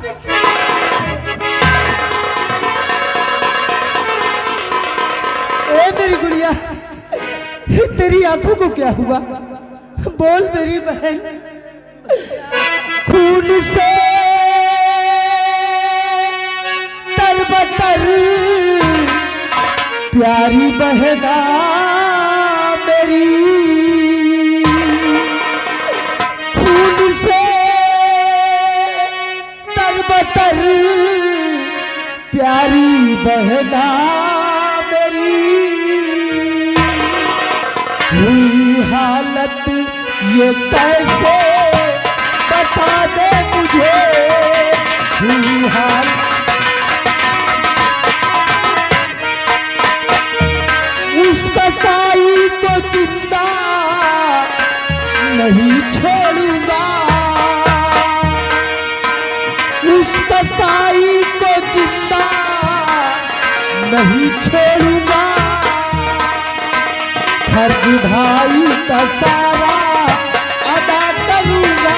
ए मेरी गुड़िया, तेरी आंखों को क्या हुआ? बोल मेरी बहन। खून से तरबतर प्यारी बहना मेरी, खून से तरबतर प्यारी बहना मेरी, हुई हालत ये कैसे बता दे मुझे, हुई हालत। उस कसाई को जिंदा नहीं छोड़ूंगा, उस कसाई को जिंदा नहीं छोड़ूंगा, फर्ज भाई का सारा अदा करूंगा,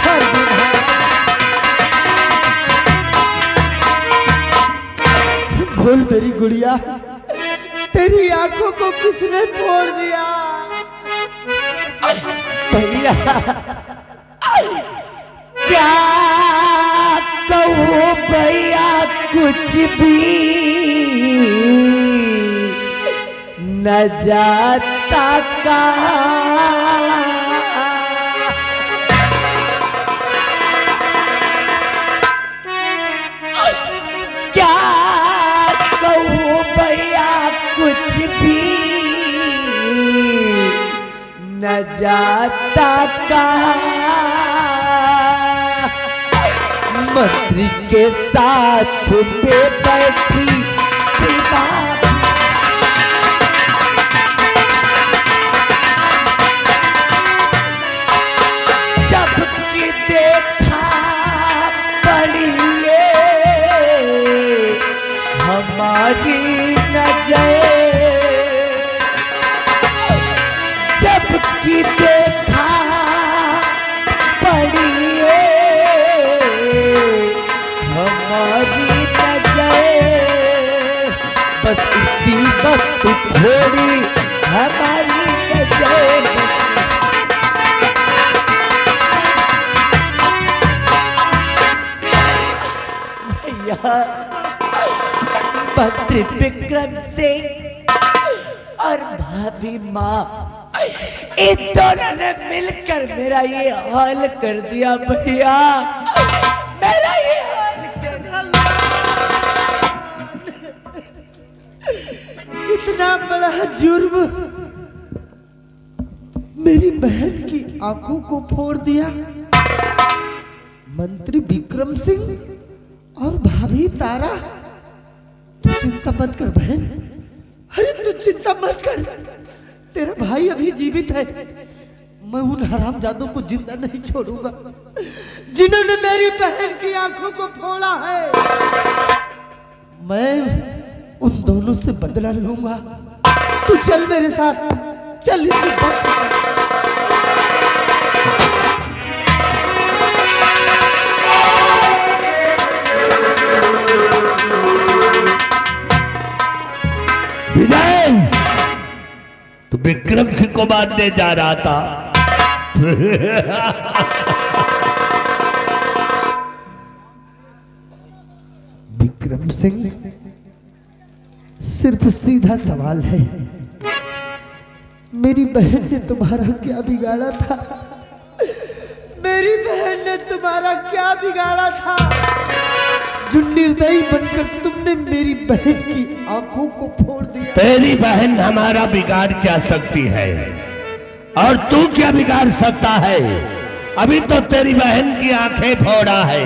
फर्ज भाई। बोल मेरी गुड़िया, तेरी आंखों को किसने फोड़ दिया? भैया क्या कहूँ भैया, कुछ भी न जाता कहाँ, क्या कहूँ भैया, कुछ भी न जाता कहाँ, मंत्री के साथ पे बैठी बात, जबकि देखा पड़ी हमारी नजर, जबकि देखा पड़ी हमारी नजर, बस इसी वक्त थोड़ी हमारी नजर। भैया मंत्री विक्रम सिंह और भाभी माँ, इन दोनों ने मिलकर मेरा ये हाल कर दिया भैया, मेरा ये हाल कर दिया। इतना बड़ा जुर्म मेरी बहन की आंखों को फोड़ दिया। मंत्री विक्रम सिंह और भाभी तारा, तू चिंता मत कर बहन, अरे तू चिंता मत कर, तेरा भाई अभी जीवित है। मैं उन हरामजादों को जिंदा नहीं छोड़ूंगा जिन्होंने मेरी बहन की आंखों को फोड़ा है। मैं उन दोनों से बदला लूंगा। तू चल मेरे साथ, चल इसी वक्त। विजय, तू विक्रम सिंह को मारने जा रहा था। विक्रम सिंह, सिर्फ सीधा सवाल है, मेरी बहन ने तुम्हारा क्या बिगाड़ा था? मेरी बहन ने तुम्हारा क्या बिगाड़ा था जो निर्दयी बनकर तुमने मेरी बहन की आंखों को फोड़ दिया? तेरी बहन हमारा बिगाड़ क्या सकती है और तू क्या बिगाड़ सकता है? अभी तो तेरी बहन की आंखें फोड़ा है,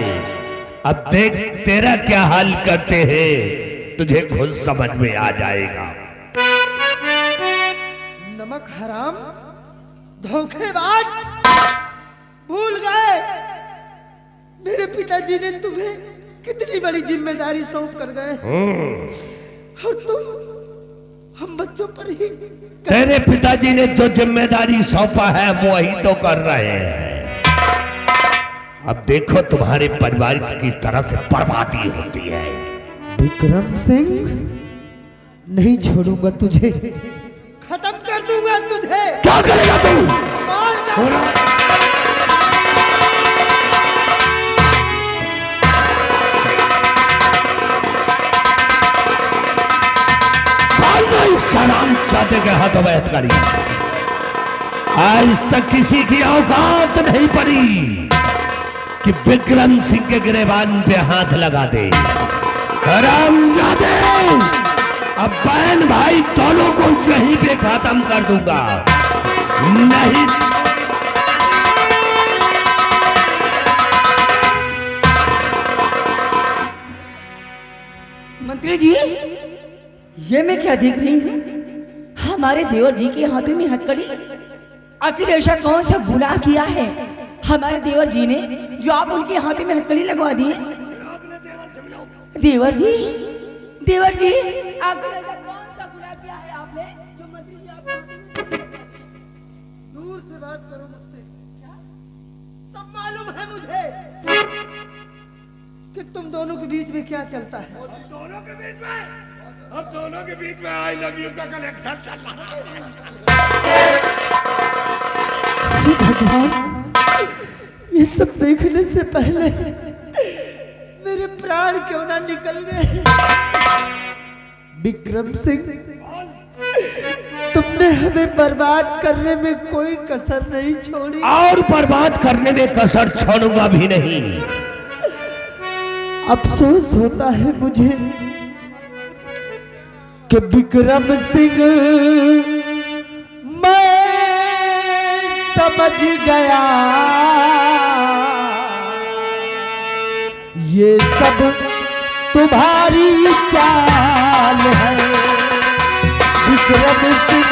अब देख तेरा क्या हाल करते हैं, तुझे खुद समझ में आ जाएगा। नमक हराम, धोखेबाज, भूल गए मेरे पिताजी ने तुम्हें कितनी बड़ी जिम्मेदारी सौंप कर गए और तुम हम बच्चों पर ही। तेरे पिताजी ने जो जिम्मेदारी सौंपा है वो ही तो कर रहे हैं। अब देखो तुम्हारे परिवार की किस तरह से बर्बादी होती है। विक्रम सिंह, नहीं छोड़ूंगा तुझे, खत्म कर दूंगा तुझे। क्या करेगा तू? मार डालूंगा। सलाम चाहते के हाथों में हथकड़ी। आज तक किसी की औकात नहीं पड़ी कि विक्रम सिंह के गिरेबान पे हाथ लगा दे। हरामजादे, अब बहन भाई दोनों को यहीं पे खत्म कर दूंगा। नहीं मंत्री जी, ये मैं क्या देख रही हूँ? हमारे देवर जी के हाथों में हथकड़ी। आखिर ऐसा कौन सा गुनाह किया है हमारे देवर जी ने जो आप उनके हाथों में हथकड़ी लगवा दी? देवर जी, देवर जी, आखिर ऐसा कौन सा गुनाह किया है आपने जो मंत्री जी आपके हाथों में हथकड़ी लगवा दी? दूर से बात करो मुझसे। क्या? सब मालूम है मुझे कि तुम दोनों के बीच में क्या चलता है। दोनों के बीच में, अब दोनों के बीच में आई लव यू का कलेक्शन चल रहा हे भगवान, ये सब देखने से पहले मेरे प्राण क्यों ना निकल गए। विक्रम सिंह, तुमने हमें बर्बाद करने में कोई कसर नहीं छोड़ी और बर्बाद करने में कसर छोड़ूंगा भी नहीं। अफसोस होता है मुझे कि विक्रम सिंह, मैं समझ गया ये सब तुम्हारी चाल है। विक्रम सिंह,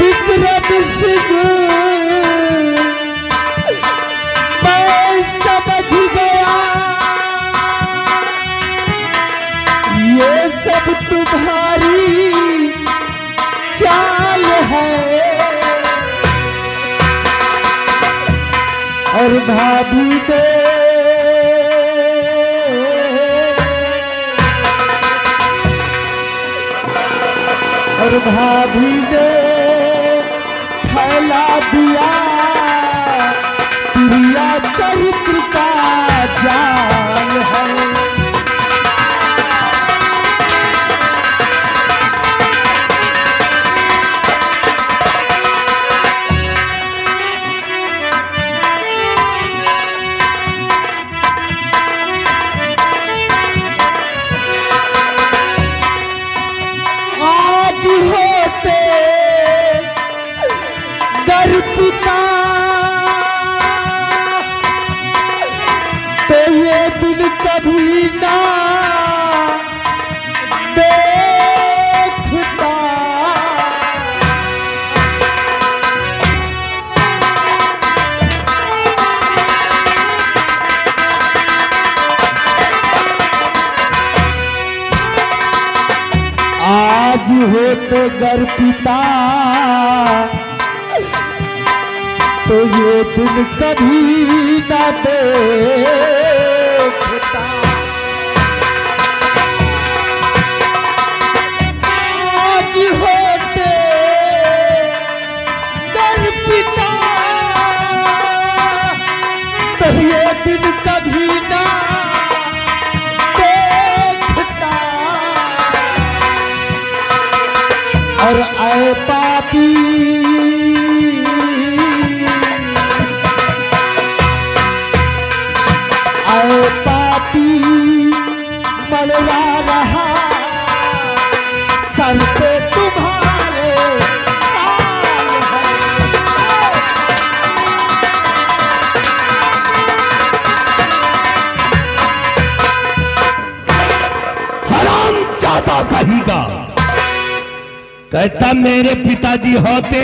विक्रम सिंह, मैं समझ गया ये सब तुम्हारी चाल है। और भाभी ने फैला दिया प्रिया चरित्र का जाल है। आज होते गर पिता तो ये दिन कभी ना देखता। आज होते गर पिता तो ये दिन कभी ना देखता। आज होते गर पिता तो ये दिन कभी ना देखता। और आए पापी मरवा रहा सर पे तुम्हारे हराम जाता कहेगा, कहता मेरे पिताजी होते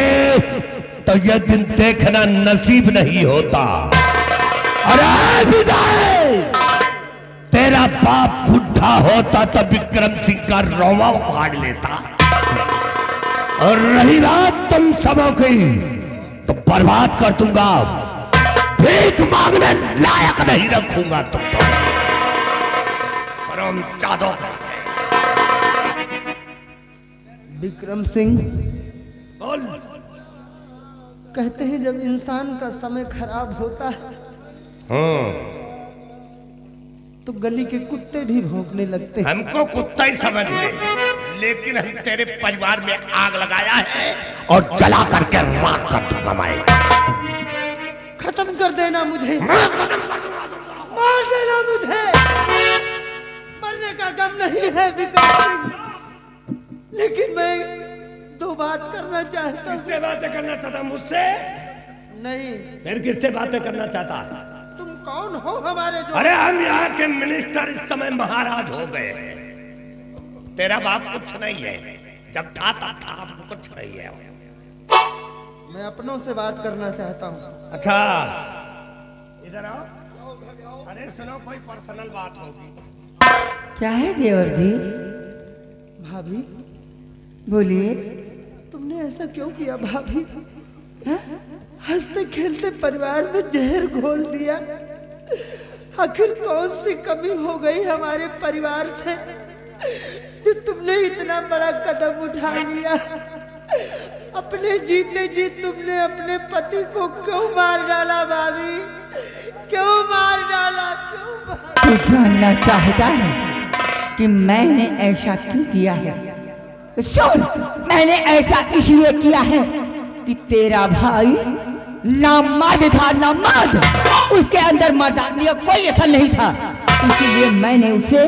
तो यह दिन देखना नसीब नहीं होता। अरे विजय, तेरा बाप बुढ़ बुढ़ा होता तो विक्रम सिंह का रोवा उखाड़ लेता, और रही बात तुम सबों की तो बर्बाद कर दूंगा, भीख मांगने लायक नहीं रखूंगा तुमको। हरामजादों का विक्रम सिंह, बोल। कहते हैं जब इंसान का समय खराब होता है तो गली के कुत्ते भी भौंकने लगते हैं। हमको कुत्ता ही समझ ले, लेकिन हम तेरे परिवार में आग लगाया है और जला करके राख कर दूंगा मैं। खत्म कर देना मुझे, खत्म कर दूंगा तुमको। मार देना मुझे, मरने का गम नहीं है विक्रम सिंह, लेकिन मैं दो बात करना चाहता हूँ। किससे बातें करना चाहता? मुझसे नहीं, फिर किससे बातें करना चाहता है? तुम कौन हो हमारे जो? अरे हम यहाँ के मिनिस्टर इस समय महाराज हो गए हैं। तेरा बाप कुछ नहीं है, जब था तब था, अब कुछ नहीं है। मैं अपनों से बात करना चाहता हूँ। अच्छा, इधर आओ। अरे सुनो, कोई पर्सनल बात होगी। क्या है देवर जी? भाभी, बोलिए। तुमने ऐसा क्यों किया भाभी? हंसते खेलते परिवार में जहर घोल दिया। आखिर कौन सी कमी हो गई हमारे परिवार से जो तुमने इतना बड़ा कदम उठा लिया? अपने जीते जी तुमने अपने पति को क्यों मार डाला भाभी? क्यों मार डाला? क्यों मार? तू जानना चाहता है कि मैंने ऐसा क्यों किया है? सुन, मैंने ऐसा इसलिए किया है कि तेरा भाई नामर्द था, नामर्द। उसके अंदर मर्दानी का कोई असर नहीं था, इसीलिए मैंने उसे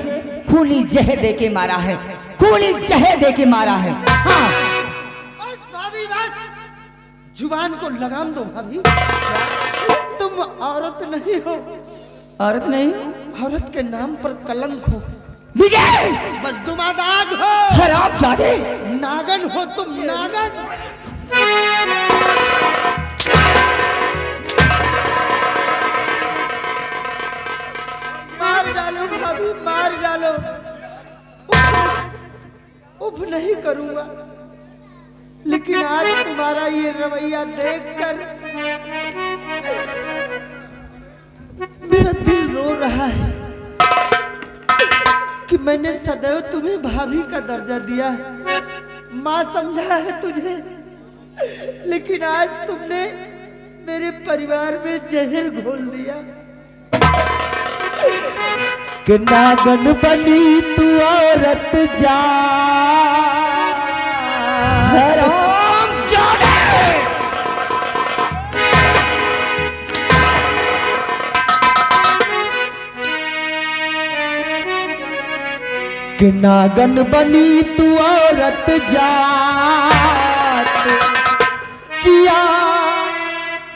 खूनी जहर दे के मारा है, खूनी जहर दे के मारा है। हाँ, बस भाभी बस, जुबान को लगाम दो भाभी। तुम औरत नहीं हो, औरत नहीं, औरत के नाम पर कलंक हो, विजय बस दुमादाग हो, हरामजादे, नागन हो तुम, नागन। मार डालो भाभी, मार डालो। उफ नहीं करूंगा, लेकिन आज तुम्हारा ये रवैया देखकर मेरा दिल रो रहा है कि मैंने सदैव तुम्हें भाभी का दर्जा दिया है, माँ समझा है तुझे, लेकिन आज तुमने मेरे परिवार में जहर घोल दिया। कि नागन बनी तू औरत जा, हरामजादे। कि नागन बनी तू औरत जात, किया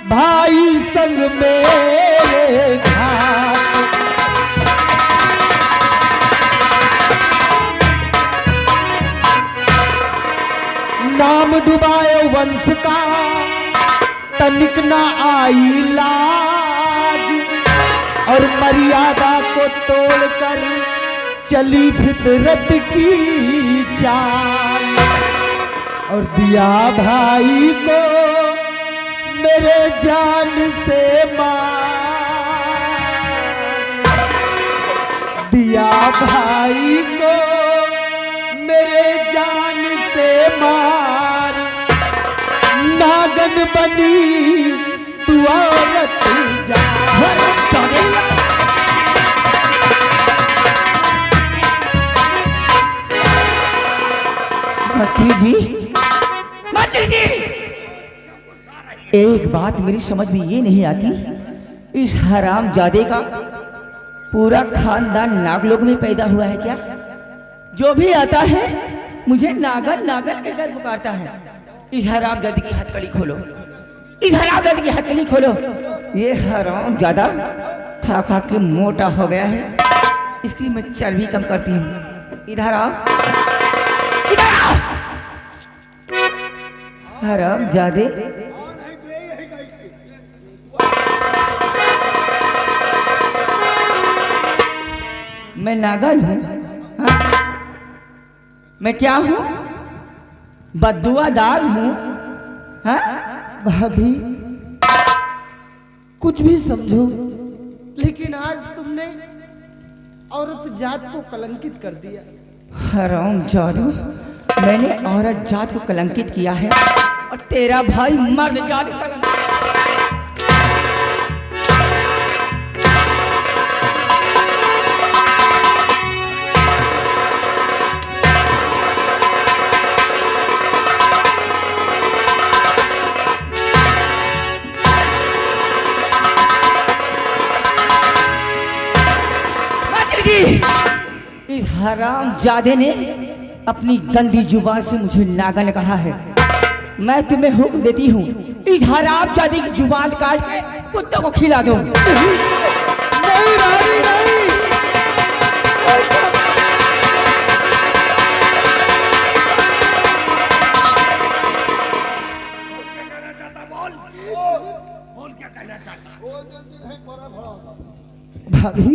भाई संग में घात। नाम डुबाए वंश का तनिक ना आई लाज, और मर्यादा को तोड़कर चली फितरत की चाल, और दिया भाई को मेरे जान से मार, दिया भाई को मेरे जान से मार। नागन बनी तू औरत जा, मंत्री जी, मंत्री जी, एक बात मेरी समझ में ये नहीं आती, इस हरामजादे का पूरा खानदान नागलोक में पैदा हुआ है क्या? जो भी आता है मुझे नागल नागल के घर पुकारता है। इस हरामजादे की हथकड़ी खोलो, इस हरामजादे की हथकड़ी खोलो। ये हरामजादा खा खा के मोटा हो गया है, इसकी मैं चर्बी कम करती हूँ। इधर आओ, इधर आओ। हरामजादे, मैं नागल हूँ, हाँ? मैं क्या हूँ? बद्दुआदार हूँ? हाँ? भाभी कुछ भी समझो, लेकिन आज तुमने औरत जात को कलंकित कर दिया। हराम जादू, मैंने औरत जात को कलंकित किया है और तेरा भाई मर्द जात को कलंकित। इस हराम जादे ने अपनी गंदी जुबान से मुझे नागन कहा है। मैं तुम्हें हुक्म देती हूँ, इस हराम जादे की जुबान काट के कुत्तों को खिला दो। नहीं रानी नहीं, भाभी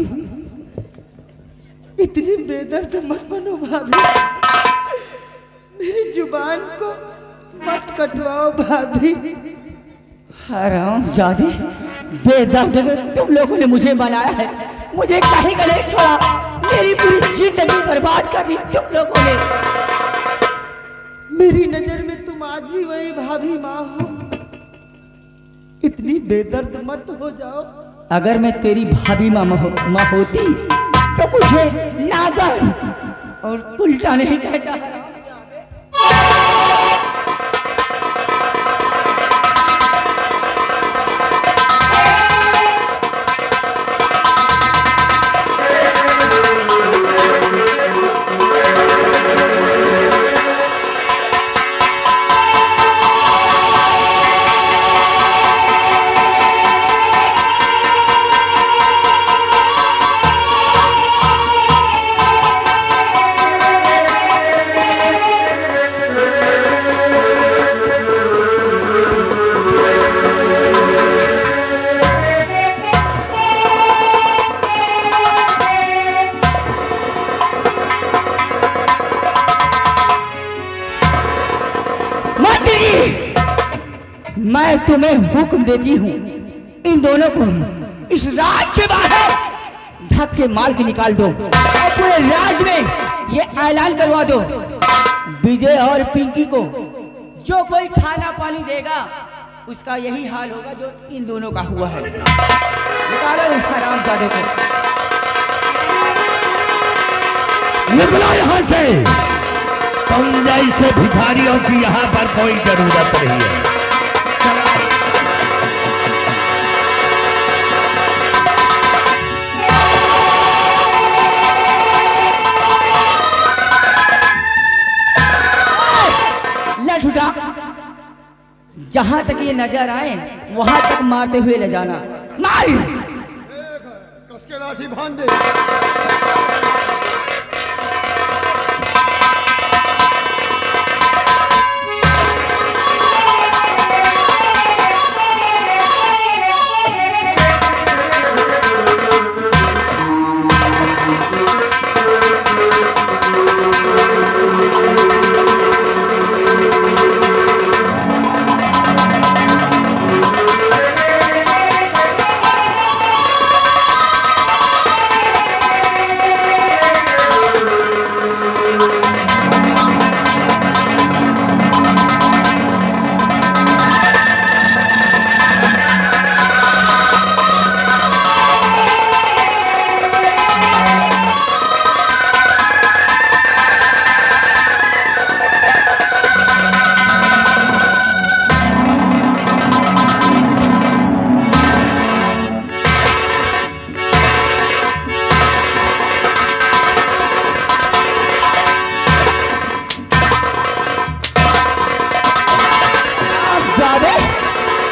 इतनी बेदर्द मत बनो भाभी, मेरी जुबान को मत कटवाओ भाभी। हराम जादे, बेदर्द में तुम लोगों ने मुझे बनाया है, मुझे कहीं का नहीं छोड़ा, मेरी पूरी जिंदगी बर्बाद कर दी तुम लोगों ने। मेरी नजर में तुम आज भी वही भाभी माँ हो, इतनी बेदर्द मत हो जाओ। अगर मैं तेरी भाभी माँ होती तो मुझे नागन और उल्टा नहीं कहता। मैं तुम्हें हुक्म देती हूँ, इन दोनों को इस राज के बाहर धक्के मार के निकाल दो और पूरे राज में ये ऐलान करवा दो, विजय और पिंकी को जो कोई खाना पानी देगा उसका यही हाल होगा जो इन दोनों का हुआ है। निकालो इस हरामजादे को। निकलो यहाँ से, तुम जैसे भिखारियों की यहाँ पर कोई जरूरत नहीं है। लठुटा, जहां तक ये नजर आए वहां तक मारते हुए ले जाना। मार! कसके लाठी बांध दे।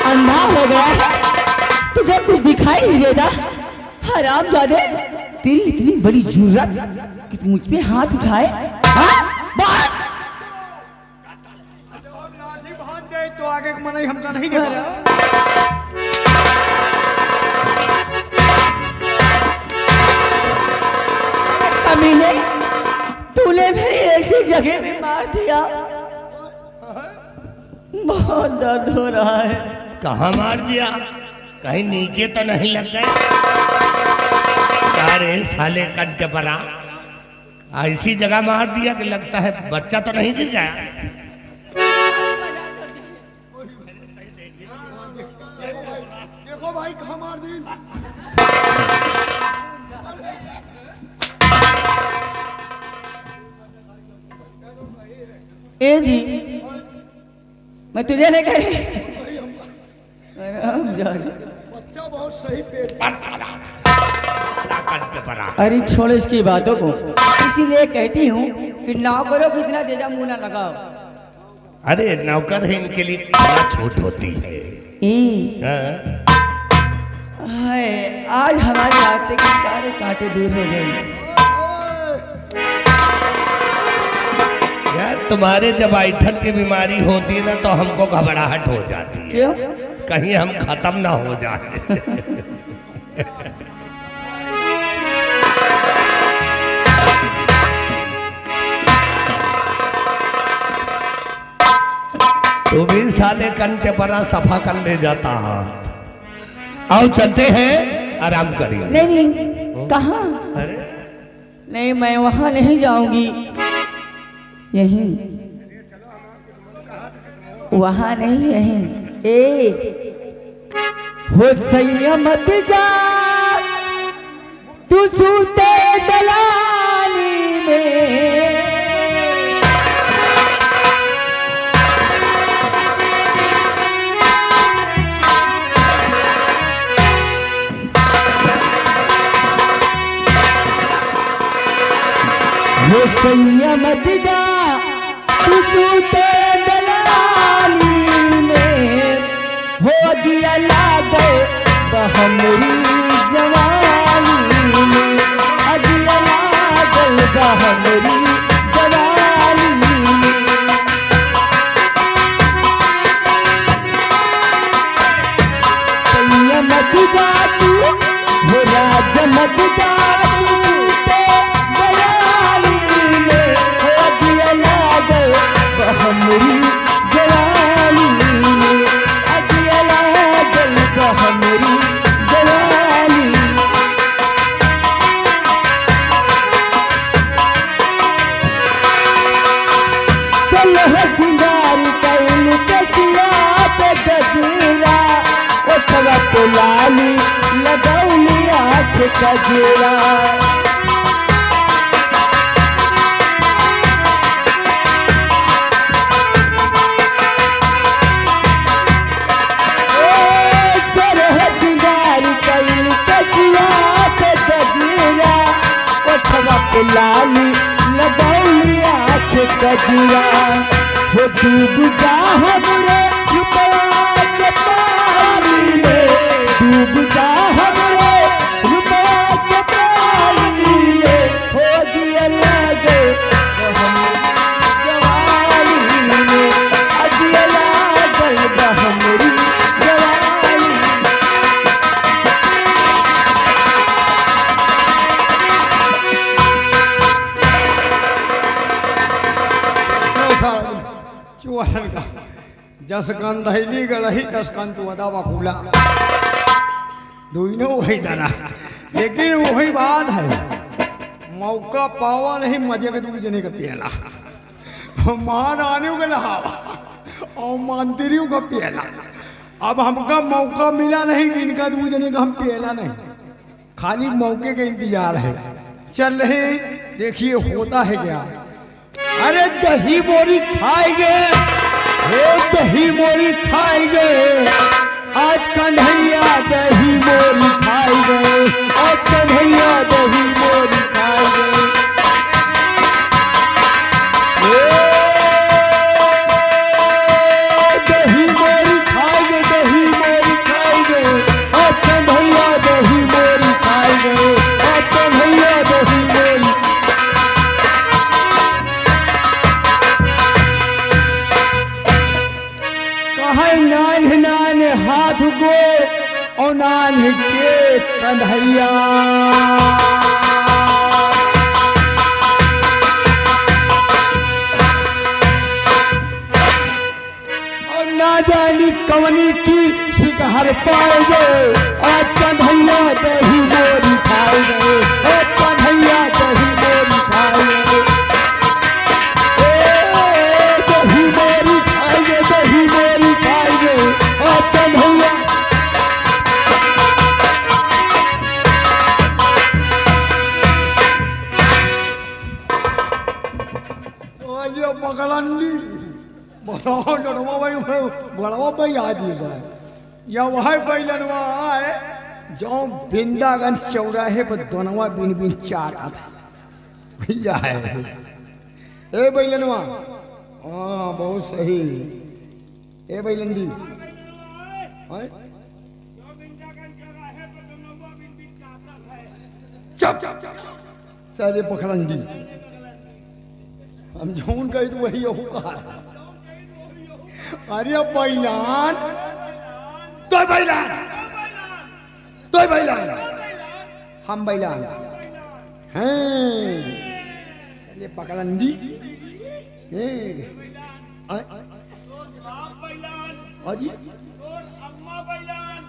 अंधा हो गया है, तुझे कुछ दिखाई नहीं देता। हरामजादे, तेरी इतनी बड़ी जुर्रत कि तू मुझ पे हाथ उठाए? हाँ? बात! लाठी बांध दे तो आगे का मनाई हमका नहीं देगा। कमीने, ऐसी जगह में मार दिया, बहुत दर्द हो रहा है। कहाँ मार दिया? कहीं नीचे तो नहीं लग गए? अरे साले कंटे परा, ऐसी जगह मार दिया कि लगता है बच्चा तो नहीं गिर गया? देखो भाई कहाँ मार दी। ए जी, मैं तुझे नहीं कह रही। बच्चा बहुत सही पेट। साला कंटे परा। अरे छोड़ इसकी बातों को, इसीलिए कहती हूँ कि नौकरों को इतना देजा मुंह ना लगाओ। अरे नौकर है, इनके लिए क्या छूट होती है? हाँ? हाय, आज हमारे रास्ते के सारे कांटे दूर हो गए। यार तुम्हारे जब ऐठन की बीमारी होती है ना तो हमको घबराहट हो जाती है। क्यों? कहीं हम खत्म ना हो जाए। तू भी साले कंटे परा सफा कर ले जाता हाथ। आओ चलते हैं, आराम करिए। नहीं, कहाँ? अरे नहीं, मैं वहां नहीं जाऊंगी, यहीं। वहां नहीं, यहीं। हो सैया मत जा तू सूते दलाली में, हो सैया मत जा तू सूते दलाली में, हो दिया लागो बहमरी जवानी में, अदिया लागल बहमरी जवानी में। सैया मत जा तू, हो राज मत जा तू सूते दलाली में, हो दिया लागल बहमरी जवानी में, अदिया लागल बहमरी जवानी। सलह सिंगार कैल कसिया पे गजरा, ओठवा पे लाली लगौली आँख कजरा। सरह सिंगार कैल कसिया पे गजरा, ओठवा पे लाली लगौली आँख कजरा। हो डूब जा हमरे रुपया के पानी में, डूब जा हमरे रुपया के पानी में, हो दिया लागे जवानी में, अदिया लागल बहमरी जवानी। चुहन का जस कान दहली गढ़ी तस कान तू अदा बकुला, दोनों वही तरह। लेकिन वही बात है, मौका पावा नहीं मजे के दूर जने का पियला, महारानियों का नहावा और मंत्रियों का पियला। अब हमका मौका मिला नहीं कि इनका दूर जने का हम पियला नहीं, खाली मौके का इंतजार है। चल रहे, देखिए होता है क्या। अरे दही मोरी खाएंगे, दही मोरी खाएंगे, आज कन्हैया दही मोरी खाएंगे, आज कन्हैया दही मोरी खाएंगे। दही मोरी खाएंगे, दही मोरी खाएंगे, आज कन्हैया दही मोरी खाएंगे, आज कन्हैया दही मोरी। नान नान हाथ गो और नान के कन्हैया। पाएंगे आज कन्हैया दही मोरी खाएंगे आज कन्हैया दही मोरी खाएंगे दही मोरी खाएंगे दही मोरी खाएंगे आज कन्हैया ये बगलंडी बताओ नरवा भाई बड़वा भाई आदि है या वह बैलनवा है जो बिंदागन चौराहे पर दोनवा बिन बिन चाटा था भैया है ए बैलनवा हाँ बहुत सही ए बैलंडी चुप साले बगलंडी हम जौन गए तो वही यहू कहा था अरे बैलान तो बैलान तो बैलान हम बैलान हैं ये पकड़ंडी और ये अम्मा बैलान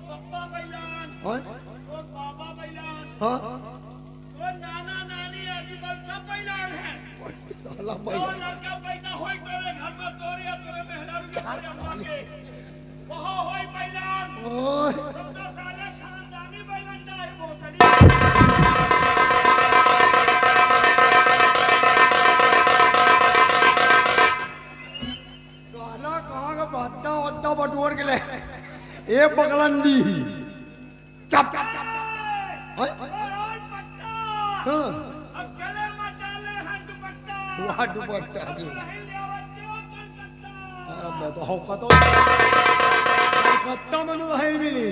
पप्पा बैलान बाबा बैलान हाँ नाना नानी आदि सब बैलान है साला तो बैलान लड़का पैदा होई तोरे घर में तोरे या तोरे मेहरारू के घरे अम्मा के वहाँ होई बैलान ओए तो साले खानदानी बैलान चाहे भोसड़ी साला कहाँ का बद्दा वद्दा बटोर के ले ए बगलंडी चप ओए पट्टा हाँ अब गले में डाले हैं दुपट्टा वहाँ दुपट्टा दे नहीं ले आवते हो कलकत्ता अब तो होका तो कलकत्ता में तो है मिली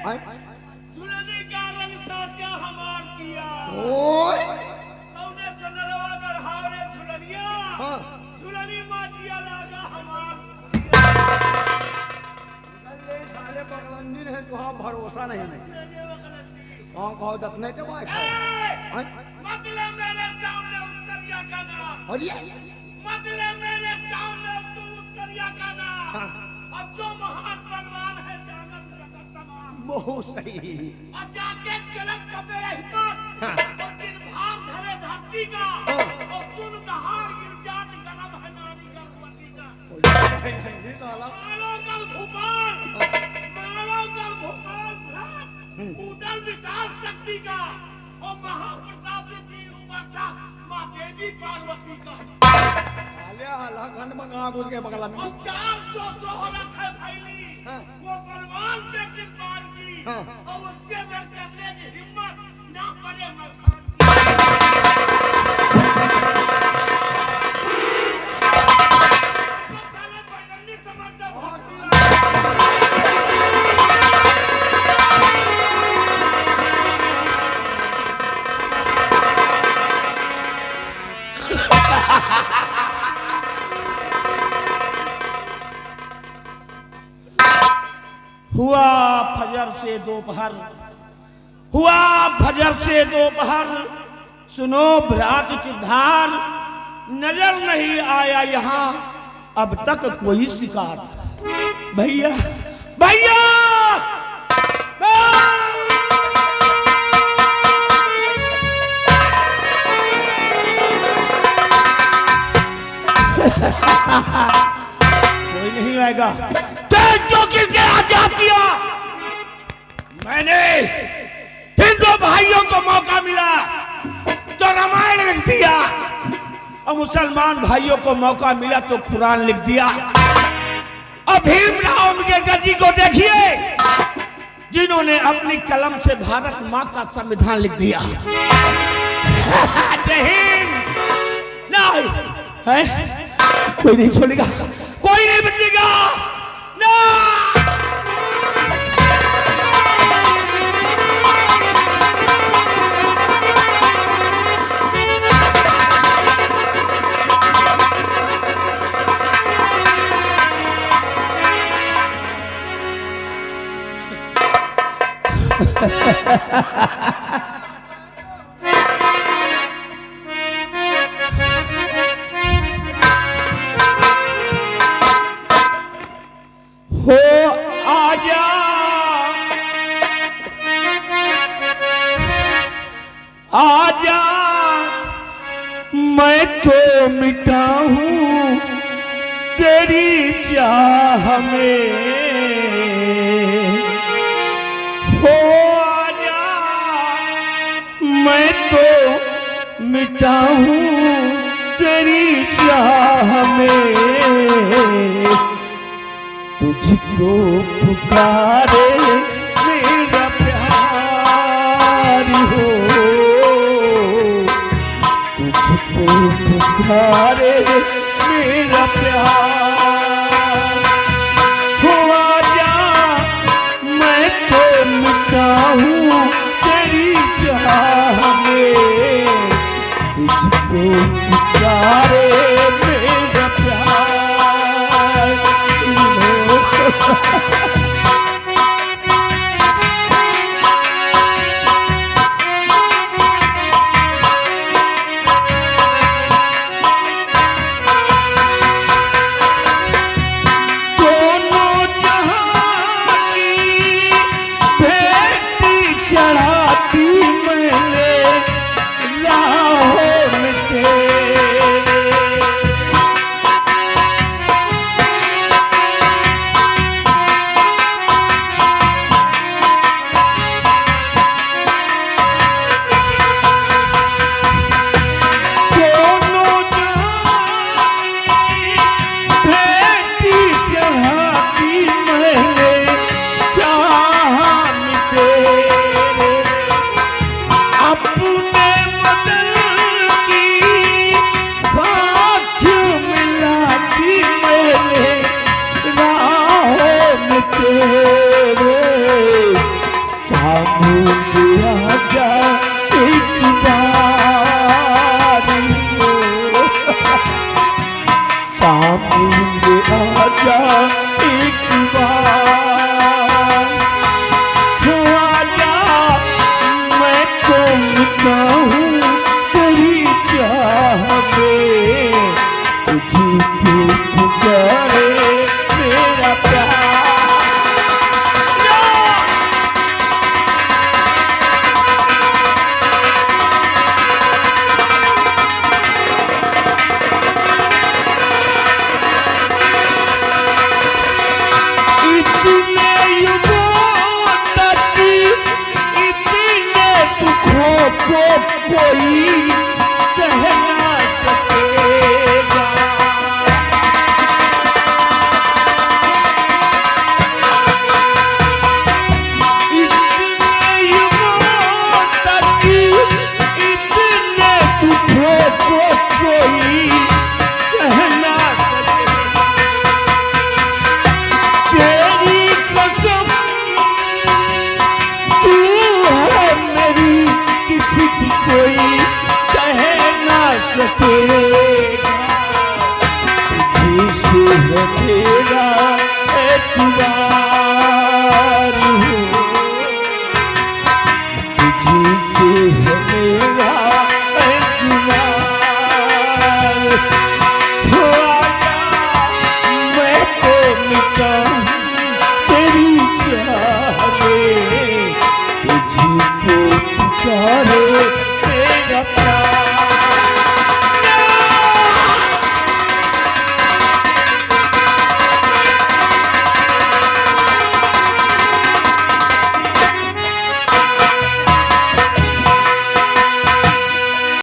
ए दुल्हनी का रंग साचा हमार पिया ओए तौने सुनरवा गढ़ावरे झुलनिया हाँ झुलनी माजिया लागा हमार ले साले बगलंडी ने तुहा भरोसा नहीं कहाँ कहो दत नहीं तो भाई मतलब मेरे सामने उत्तरिया का नाम और ये मतलब मेरे सामने तू उत्तरिया का नाम हाँ। अब जो महान बलवान है जानत जगत तमाम बहुत सही और जाके चलत कपे हिम्मत हाँ। और दिन भार धरे धरती का हाँ। और सुन दहाड़ गिर जात गरम है नारी गर्भवती का बगलंडी साला मारो कर भूपाल भ्रात उदल विशाल शक्ति का और महाप्रतापी वीर उमाशा माँ देवी पार्वती का साले आला खंड में कहाँ घुस गए बगलंडी और 400 शोहरत है फैली हाँ। वो बलवान के किरपान की हाँ। और उससे लड़ करने की हिम्मत ना करे मखान की तो साले बलंदी समझते बहुत हुआ फजर से दोपहर हुआ फजर से दोपहर सुनो भ्रात चिद्धार नजर नहीं आया यहाँ अब तक कोई शिकार भैया भैया कोई नहीं आएगा जो किसके आजाद किया मैंने हिंदू भाइयों को मौका मिला तो रामायण लिख दिया और मुसलमान भाइयों को मौका मिला तो कुरान लिख दिया और भीमराव के गजी को देखिए जिन्होंने अपनी कलम से भारत माँ का संविधान लिख दिया जय हिंद नहीं है कोई नहीं छोड़ेगा कोई नहीं बचेगा ना हो आजा मैं तो मिटा हूं तेरी चाह में, हो आजा मैं तो मिटा हूं तेरी चाह में, तुझको पुकारे मेरा प्यार हो, तुझको पुकारे मेरा प्यार, हो आजा मैं तो मिटा हूं तेरी चाह में, तुझको पुकारे मेरा प्यार। दोनों जहां की भेंट चढ़ाती मैंने राहों में तेरे, दोनों जहां की भेंट चढ़ाती मैंने चाहत तेरे, अपने बदन की खाक मिलाती मैंने राहों में तेरे, सामने आजा एक बार हो, सामने आजा एक बार, हो आजा मैं तो मिटा हूं तेरी चाह में, तुझको पुकारे मेरा प्यार। इतने युगों तक इतने दुखों को कोई सह ना सकेगा, इतने युगों तक इतने दुखों को कोई सह ना सकेगा, तेरी कसम तू है मेरी किसी की कोई कह ना सकेगा, तुझसे है मेरा एतबार हो, तुझसे है मेरा एतबार, हो आजा मैं तो मिटा हूं तेरी चाह में, तुझको पुकारे